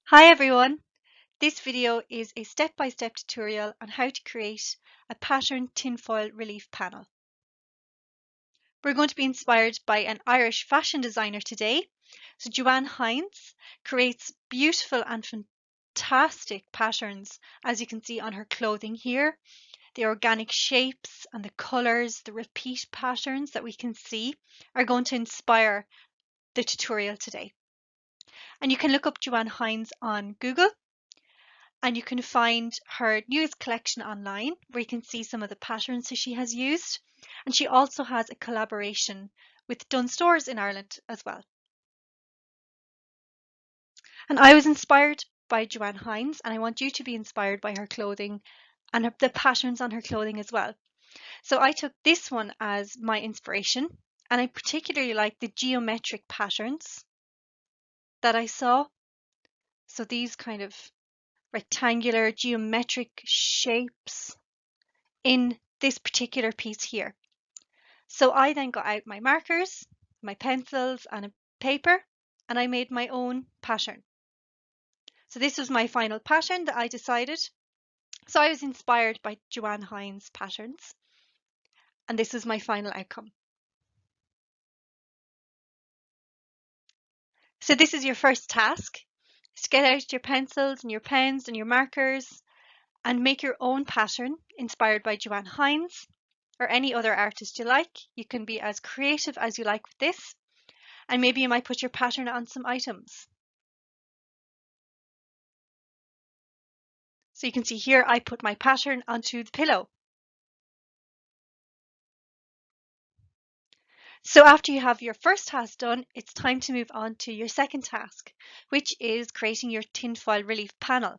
Hi everyone! This video is a step-by-step tutorial on how to create a pattern tinfoil relief panel. We're going to be inspired by an Irish fashion designer today. So Joanne Hynes creates beautiful and fantastic patterns, as you can see on her clothing here. The organic shapes and the colours, the repeat patterns that we can see are going to inspire the tutorial today. And you can look up Joanne Hynes on Google. And you can find her newest collection online where you can see some of the patterns that she has used. And she also has a collaboration with Dunnes Stores in Ireland as well. And I was inspired by Joanne Hynes, and I want you to be inspired by her clothing and the patterns on her clothing as well. So I took this one as my inspiration, and I particularly like the geometric patterns that I saw. So these kind of rectangular geometric shapes in this particular piece here. So I then got out my markers, my pencils and a paper, and I made my own pattern. So this was my final pattern that I decided. So I was inspired by Joanne Hynes' patterns, and this is my final outcome. So this is your first task, is to get out your pencils and your pens and your markers and make your own pattern inspired by Joanne Hynes or any other artist you like. You can be as creative as you like with this, and maybe you might put your pattern on some items. So you can see here I put my pattern onto the pillow. So after you have your first task done, it's time to move on to your second task, which is creating your tinfoil relief panel.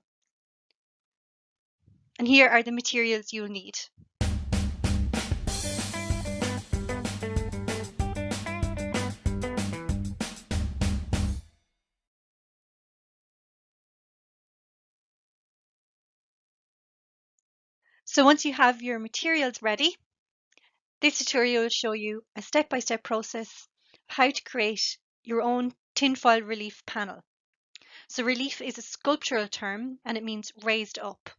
And here are the materials you'll need. So once you have your materials ready, this tutorial will show you a step-by-step process of how to create your own tinfoil relief panel. So relief is a sculptural term and it means raised up.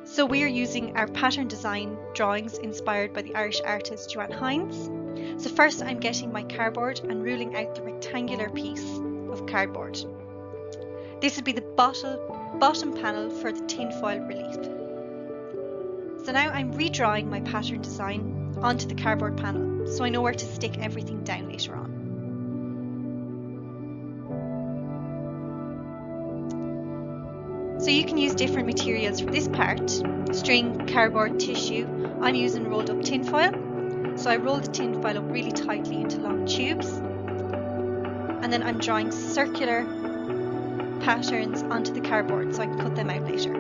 So we are using our pattern design drawings inspired by the Irish artist Joanne Hynes. So first I'm getting my cardboard and ruling out the rectangular piece of cardboard. This would be the bottom panel for the tinfoil relief. So now I'm redrawing my pattern design onto the cardboard panel so I know where to stick everything down later on. So you can use different materials for this part: string, cardboard, tissue. I'm using rolled up tinfoil. So I roll the tinfoil up really tightly into long tubes. And then I'm drawing circular patterns onto the cardboard so I can cut them out later.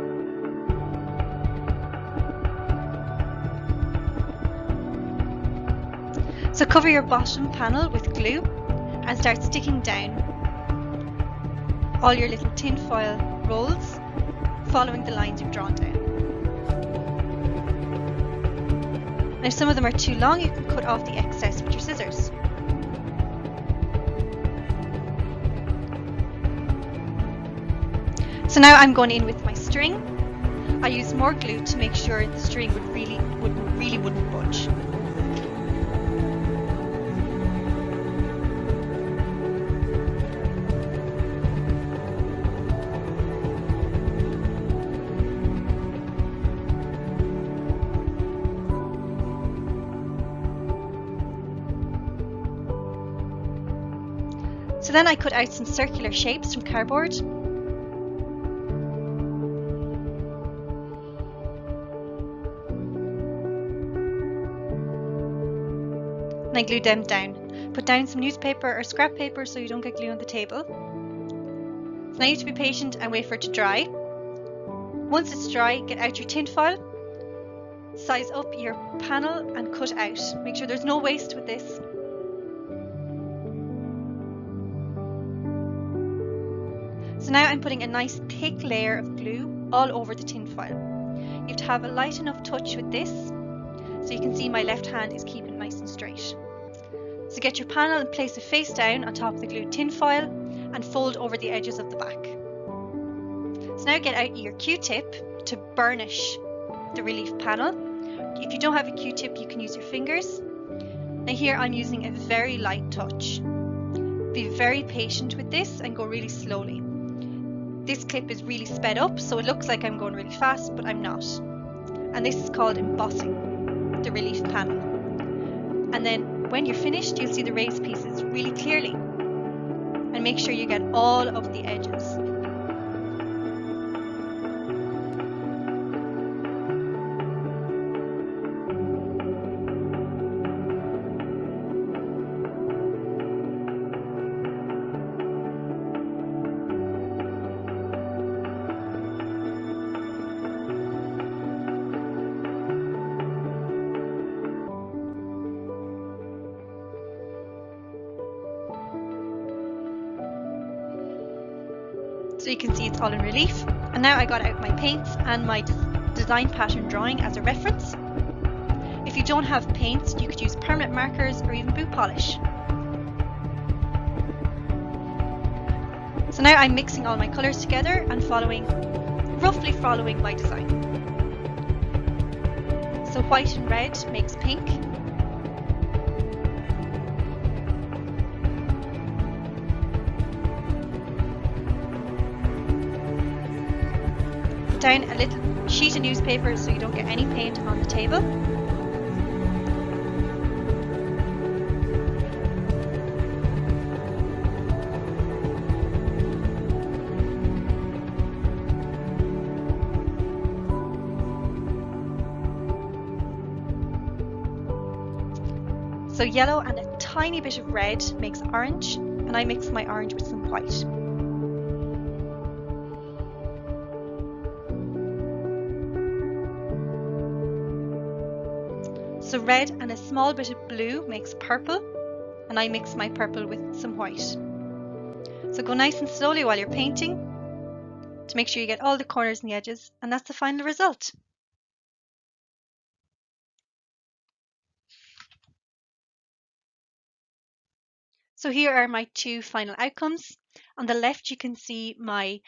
So cover your bottom panel with glue and start sticking down all your little tinfoil rolls, following the lines you've drawn down. And if some of them are too long, you can cut off the excess with your scissors. So now I'm going in with my string. I use more glue to make sure the string wouldn't budge. So then I cut out some circular shapes from cardboard. And I glued them down. Put down some newspaper or scrap paper so you don't get glue on the table. So now you have to be patient and wait for it to dry. Once it's dry, get out your tinfoil, size up your panel and cut out. Make sure there's no waste with this. So now I'm putting a nice thick layer of glue all over the tinfoil. You have to have a light enough touch with this so you can see my left hand is keeping it nice and straight. So get your panel and place it face down on top of the glued tin foil and fold over the edges of the back. So now get out your Q-tip to burnish the relief panel. If you don't have a Q-tip, you can use your fingers. Now here I'm using a very light touch. Be very patient with this and go really slowly. This clip is really sped up, so it looks like I'm going really fast, but I'm not. And this is called embossing the relief panel. And then when you're finished, you'll see the raised pieces really clearly. And make sure you get all of the edges. So you can see it's all in relief. And now I got out my paints and my design pattern drawing as a reference. If you don't have paints, you could use permanent markers or even boot polish. So now I'm mixing all my colours together and roughly following my design. So white and red makes pink. Put down a little sheet of newspaper so you don't get any paint on the table. So yellow and a tiny bit of red makes orange, and I mix my orange with some white. So red and a small bit of blue makes purple, and I mix my purple with some white. So go nice and slowly while you're painting to make sure you get all the corners and the edges, and that's the final result. So here are my two final outcomes. On the left, you can see my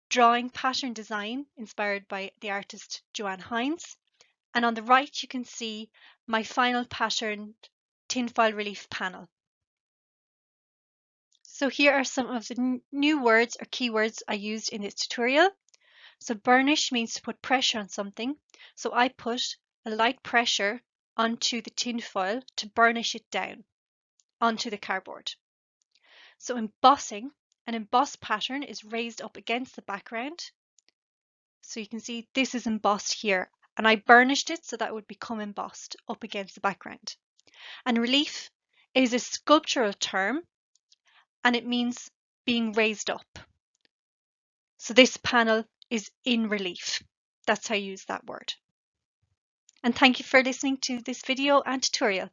drawing pattern design inspired by the artist Joanne Hynes. And on the right, you can see my final pattern tinfoil relief panel. So here are some of the new words or keywords I used in this tutorial. So burnish means to put pressure on something. So I put a light pressure onto the tinfoil to burnish it down onto the cardboard. So embossing, an embossed pattern is raised up against the background. So you can see this is embossed here, and I burnished it so that it would become embossed up against the background. And relief is a sculptural term, and it means being raised up. So this panel is in relief. That's how I use that word. And thank you for listening to this video and tutorial.